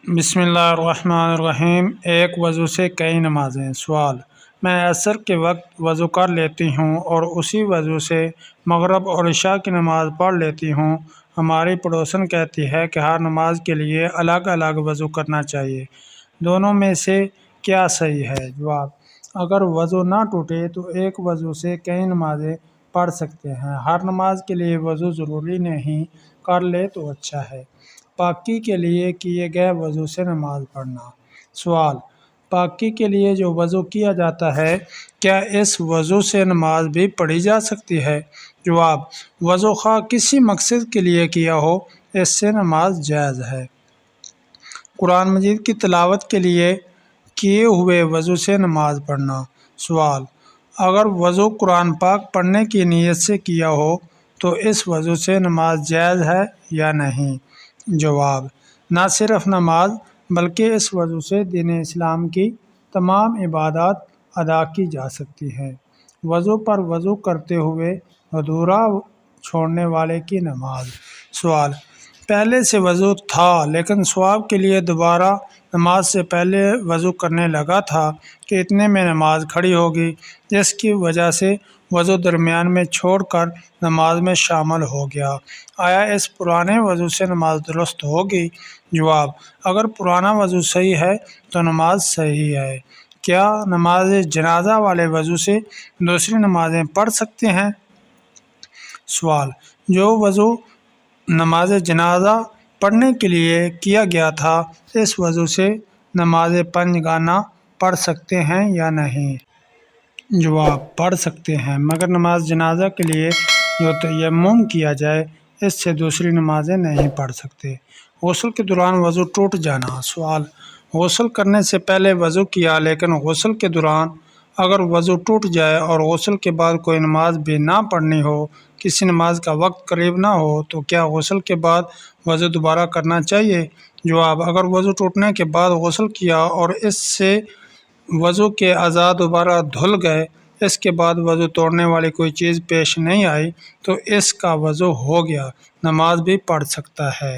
بسم اللہ الرحمن الرحیم۔ ایک وضو سے کئی نمازیں۔ سوال: میں عصر کے وقت وضو کر لیتی ہوں اور اسی وضو سے مغرب اور عشاء کی نماز پڑھ لیتی ہوں۔ ہماری پڑوسن کہتی ہے کہ ہر نماز کے لیے الگ الگ وضو کرنا چاہیے، دونوں میں سے کیا صحیح ہے؟ جواب: اگر وضو نہ ٹوٹے تو ایک وضو سے کئی نمازیں پڑھ سکتے ہیں۔ ہر نماز کے لیے وضو ضروری نہیں، کر لے تو اچھا ہے۔ پاکی کے لیے کیے گئے وضو سے نماز پڑھنا۔ سوال: پاکی کے لیے جو وضو کیا جاتا ہے، کیا اس وضو سے نماز بھی پڑھی جا سکتی ہے؟ جواب: وضو خواہ کسی مقصد کے لیے کیا ہو، اس سے نماز جائز ہے۔ قرآن مجید کی تلاوت کے لیے کیے ہوئے وضو سے نماز پڑھنا۔ سوال: اگر وضو قرآن پاک پڑھنے کی نیت سے کیا ہو تو اس وضو سے نماز جائز ہے یا نہیں؟ جواب: نہ صرف نماز بلکہ اس وضو سے دین اسلام کی تمام عبادات ادا کی جا سکتی ہیں۔ وضو پر وضو کرتے ہوئے ادھورا چھوڑنے والے کی نماز۔ سوال: پہلے سے وضو تھا لیکن ثواب کے لیے دوبارہ نماز سے پہلے وضو کرنے لگا تھا کہ اتنے میں نماز کھڑی ہوگی، جس کی وجہ سے وضو درمیان میں چھوڑ کر نماز میں شامل ہو گیا۔ آیا اس پرانے وضو سے نماز درست ہوگی؟ جواب: اگر پرانا وضو صحیح ہے تو نماز صحیح ہے۔ کیا نماز جنازہ والے وضو سے دوسری نمازیں پڑھ سکتے ہیں؟ سوال: جو وضو نماز جنازہ پڑھنے کے لیے کیا گیا تھا، اس وضو سے نماز پنجگانہ پڑھ سکتے ہیں یا نہیں؟ جواب: پڑھ سکتے ہیں، مگر نماز جنازہ کے لیے جو تیمم کیا جائے، اس سے دوسری نمازیں نہیں پڑھ سکتے۔ غسل کے دوران وضو ٹوٹ جانا۔ سوال: غسل کرنے سے پہلے وضو کیا لیکن غسل کے دوران اگر وضو ٹوٹ جائے اور غسل کے بعد کوئی نماز بھی نہ پڑھنی ہو، کسی نماز کا وقت قریب نہ ہو، تو کیا غسل کے بعد وضو دوبارہ کرنا چاہیے؟ جواب: اگر وضو ٹوٹنے کے بعد غسل کیا اور اس سے وضو کے اعضاء دوبارہ دھل گئے، اس کے بعد وضو توڑنے والی کوئی چیز پیش نہیں آئی، تو اس کا وضو ہو گیا، نماز بھی پڑھ سکتا ہے۔